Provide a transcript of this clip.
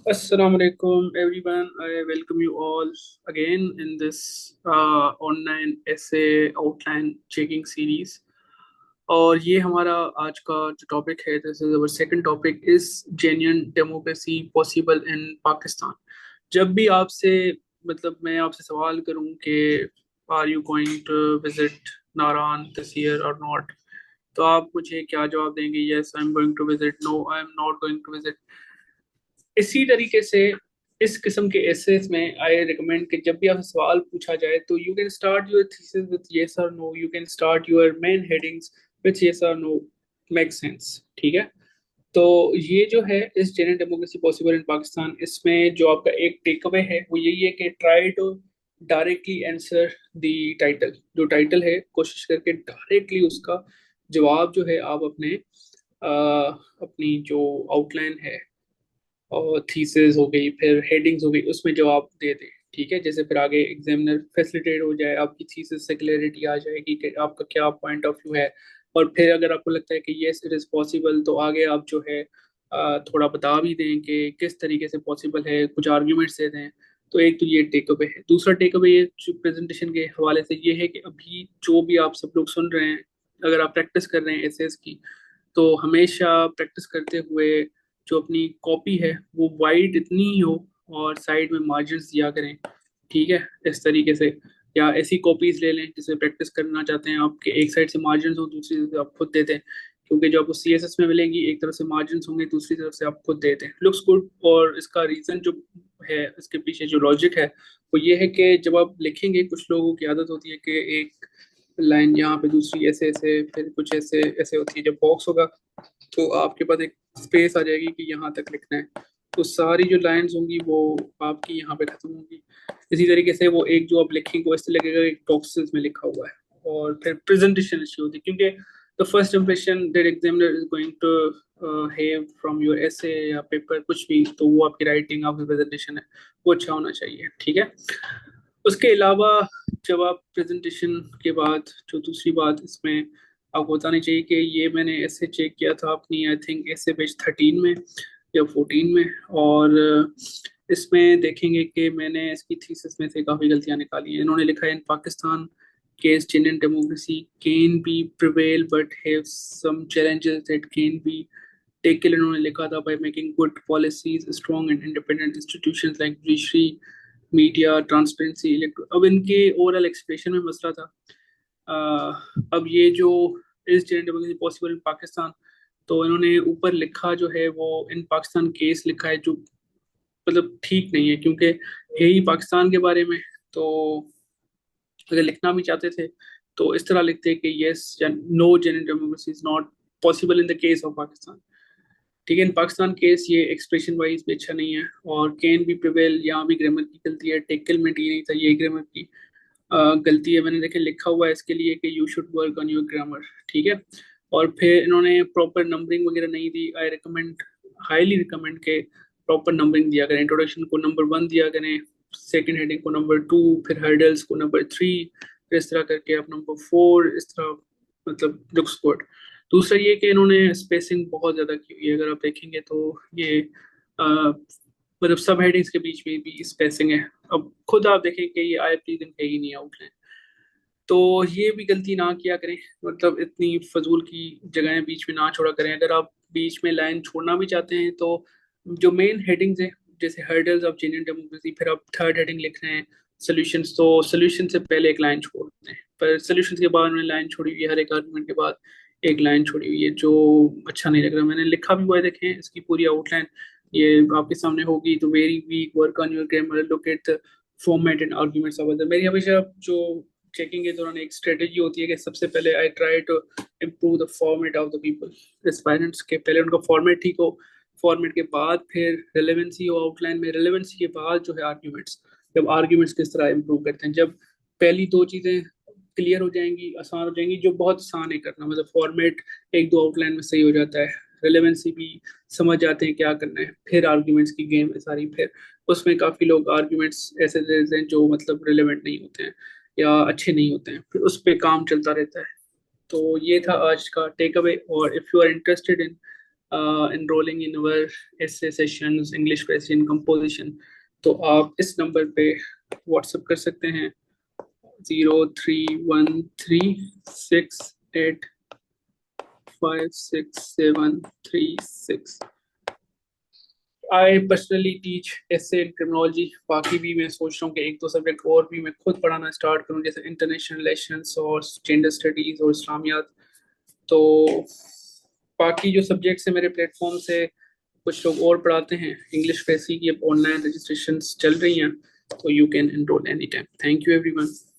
Assalamu alaikum everyone. I welcome you all again in this online essay outline checking series. और ये हमारा आज का जो टॉपिक है, this is our second topic, is genuine democracy possible in Pakistan. जब भी आपसे मैं आपसे सवाल करूं कि are you going to visit Naran this year or not, तो आप मुझे क्या जवाब देंगे? Yes I am going to visit, no I am not going to visit. इसी तरीके से इस किस्म के एसेस में आई रिकमेंड कि जब भी आपसे सवाल पूछा जाए तो you can start your thesis with yes or no, you can start your main headings with yes or no, make sense. ठीक है। तो ये जो है is genuine democracy possible in Pakistan, इसमें जो आपका एक टेक अवे है वो यही है कि try to directly answer the title. जो टाइटल है कोशिश करके डायरेक्टली उसका जवाब जो है आप अपने अपनी जो आउटलाइन है और थीसिस हो गई, फिर हेडिंग्स हो गई, उसमें जवाब दे दे। ठीक है। जैसे फिर आगे एग्जामिनर फैसिलिटेट हो जाए, आपकी थीसिस से क्लैरिटी आ जाएगी कि आपका क्या पॉइंट ऑफ व्यू है। और फिर अगर आपको लगता है कि यस इट इज़ पॉसिबल, तो आगे आप जो है थोड़ा बता भी दें कि किस तरीके से पॉसिबल है, कुछ आर्ग्यूमेंट्स दे दें। तो एक तो ये टेक अवे है। दूसरा टेक अवे ये जो प्रेजेंटेशन के हवाले से ये है कि अभी जो भी आप सब लोग सुन रहे हैं, अगर आप प्रैक्टिस कर रहे हैं एसेस की, तो हमेशा प्रैक्टिस करते हुए जो अपनी कॉपी है वो वाइड इतनी ही हो और साइड में मार्जिन्स दिया करें। ठीक है। इस तरीके से, या ऐसी कॉपीज ले लें जिसमें प्रैक्टिस करना चाहते हैं आपके, एक साइड से मार्जिन हो, दूसरी तरफ से आप खुद दे दें। क्योंकि जो आपको सीएसएस में मिलेंगी, एक तरफ से मार्जिन होंगे, दूसरी तरफ से आप खुद दे दें, लुक्स गुड। और इसका रीजन जो है, इसके पीछे जो लॉजिक है वो ये है कि जब आप लिखेंगे, कुछ लोगों की आदत होती है कि एक लाइन यहाँ पे, दूसरी ऐसे ऐसे, फिर कुछ ऐसे ऐसे होती है। जब बॉक्स होगा तो आपके पास एक स्पेस आ जाएगी कि यहाँ तक लिखना है, तो सारी जो लाइंस होंगी वो आपकी यहाँ पे खत्म होंगी। इसी तरीके से वो एक जो आप लिखेंगे वो इससे लगेगा एक बॉक्सेस में लिखा हुआ है। और फिर प्रेजेंटेशन अच्छी होती है, क्योंकि the first impression that examiner is going to have from your essay या पेपर, कुछ भी, तो वो आपकी राइटिंग, आपकी प्रेजेंटेशन है, वो अच्छा होना चाहिए। ठीक है। उसके अलावा जब आप प्रेजेंटेशन के बाद, जो दूसरी बात इसमें आपको बतानी चाहिए कि ये मैंने ऐसे चेक किया था अपनी, आई थिंक ऐसे पेज 13 में या 14 में। और इसमें देखेंगे कि मैंने इसकी थीसिस में से काफ़ी गलतियां निकाली हैं। इन्होंने लिखा है in Pakistan case Indian democracy can be prevail but have some challenges that can be taken। इन्होंने लिखा था by making good policies, strong and independent institutions like judiciary, media, transparency, अब इनके ओवरऑल एक्सप्रेशन में मसला था। अब ये जो इस gender democracy possible in Pakistan, तो इन्होंने ऊपर लिखा जो है वो इन पाकिस्तान केस लिखा है, जो ठीक नहीं है, क्योंकि यही पाकिस्तान के बारे में। तो अगर लिखना भी चाहते थे तो इस तरह लिखते कि यस या no, genuine democracy is not possible in the case of Pakistan. ठीक है। इन पाकिस्तान केस ये एक्सप्रेशन वाइज भी अच्छा नहीं है। और कैन बी प्रिवेल, यहाँ भी ग्रामर की गलती है, टेकल में टी नहीं था, ये ग्रामर की गलती है। मैंने देखे लिखा हुआ है इसके लिए कि you should work on your grammar. ठीक है। और फिर इन्होंने प्रॉपर नंबरिंग वगैरह नहीं दी। आई रिकमेंड, हाईली रिकमेंड के प्रॉपर नंबरिंग दिया करें। इंट्रोडक्शन को नंबर 1 दिया करें, सेकंड हेडिंग को नंबर 2, फिर हर्डल्स को नंबर 3, फिर इस तरह करके आप नंबर 4, इस तरह, लुक्स गुड। दूसरा ये कि इन्होंने स्पेसिंग बहुत ज़्यादा की हुई है। अगर आप देखेंगे तो ये सब हेडिंग्स के बीच में भी स्पेसिंग है। अब खुद आप देखें कि ये आई प्लीज है ही नहीं आउटलाइन। तो ये भी गलती ना किया करें, इतनी फजूल की जगहें बीच में ना छोड़ा करें। अगर आप बीच में लाइन छोड़ना भी चाहते हैं तो जो मेन हेडिंग्स हैं, जैसे हर्डल्स ऑफ जेन्युइन डेमोक्रेसी, फिर आप थर्ड हेडिंग लिख रहे हैं सोल्यूशंस, तो सोल्यूशन से पहले एक लाइन छोड़ते हैं, पर सोल्यूशन के बाद उन्होंने लाइन छोड़ी हुई है, हर एक आर्गुमेंट के बाद एक लाइन छोड़ी हुई है, जो अच्छा नहीं लग रहा। मैंने लिखा भी हुआ है, देखें इसकी पूरी आउटलाइन ये आपके सामने होगी। तो very weak, work on your grammar, look at the format and arguments of other. मेरी हमेशा जो चेकिंग के दौरान एक स्ट्रेटेजी होती है कि सबसे पहले I try to improve the format of the people aspirants, के पहले उनका फॉर्मेट ठीक हो, फॉर्मेट के बाद फिर रिलेवेंसी हो आउटलाइन में, रिलेवेंसी के बाद जो है आर्ग्यूमेंट्स। जब आर्ग्यूमेंट्स किस तरह इंप्रूव करते हैं, जब पहली दो चीज़ें क्लियर हो जाएंगी, आसान हो जाएंगी, जो बहुत आसान है करना, फॉर्मेट एक दो आउटलाइन में सही हो जाता है, रिलेवेंसी भी समझ जाते हैं क्या करना है, फिर आर्ग्यूमेंट्स की गेम है सारी। फिर उसमें काफ़ी लोग आर्ग्यूमेंट्स ऐसे दे देते हैं जो रिलेवेंट नहीं होते हैं या अच्छे नहीं होते हैं, फिर उस पर काम चलता रहता है। तो ये था आज का टेक अवे। और if you are interested in enrolling in our essay sessions, English question, composition, तो आप इस नंबर पे व्हाट्सएप कर सकते हैं 031368567336। I personally teach essay and criminology। बाकी भी मैं सोच रहा हूँ कि एक दो सब्जेक्ट और भी मैं खुद पढ़ाना स्टार्ट करूँ, जैसे इंटरनेशनल रिलेशंस और जेंडर स्टडीज और इस्लामियात। तो बाकी जो सब्जेक्ट्स हैं मेरे प्लेटफॉर्म से कुछ लोग और पढ़ाते हैं। इंग्लिश वैसी की अब ऑनलाइन रजिस्ट्रेशन चल रही हैं, तो you can enrol any time. Thank you everyone.